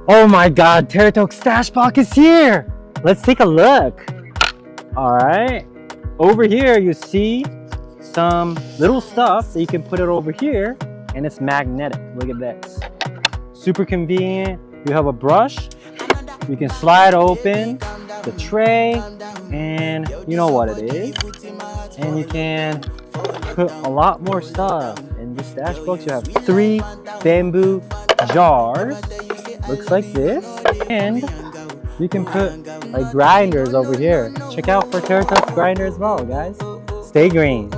Oh my god, Teratoke Stash Box is here! Let's take a look. Alright. Over here you see some little stuff that you can put it over here, and it's magnetic. Look at this. Super convenient. You have a brush. You can slide open the tray, and you know what it is. And you can put a lot more stuff. In this stash box, you have 3 bamboo jars. Looks like this. And you can put like grinders over here. Check out for Teratoke grinder as well, guys. Stay green.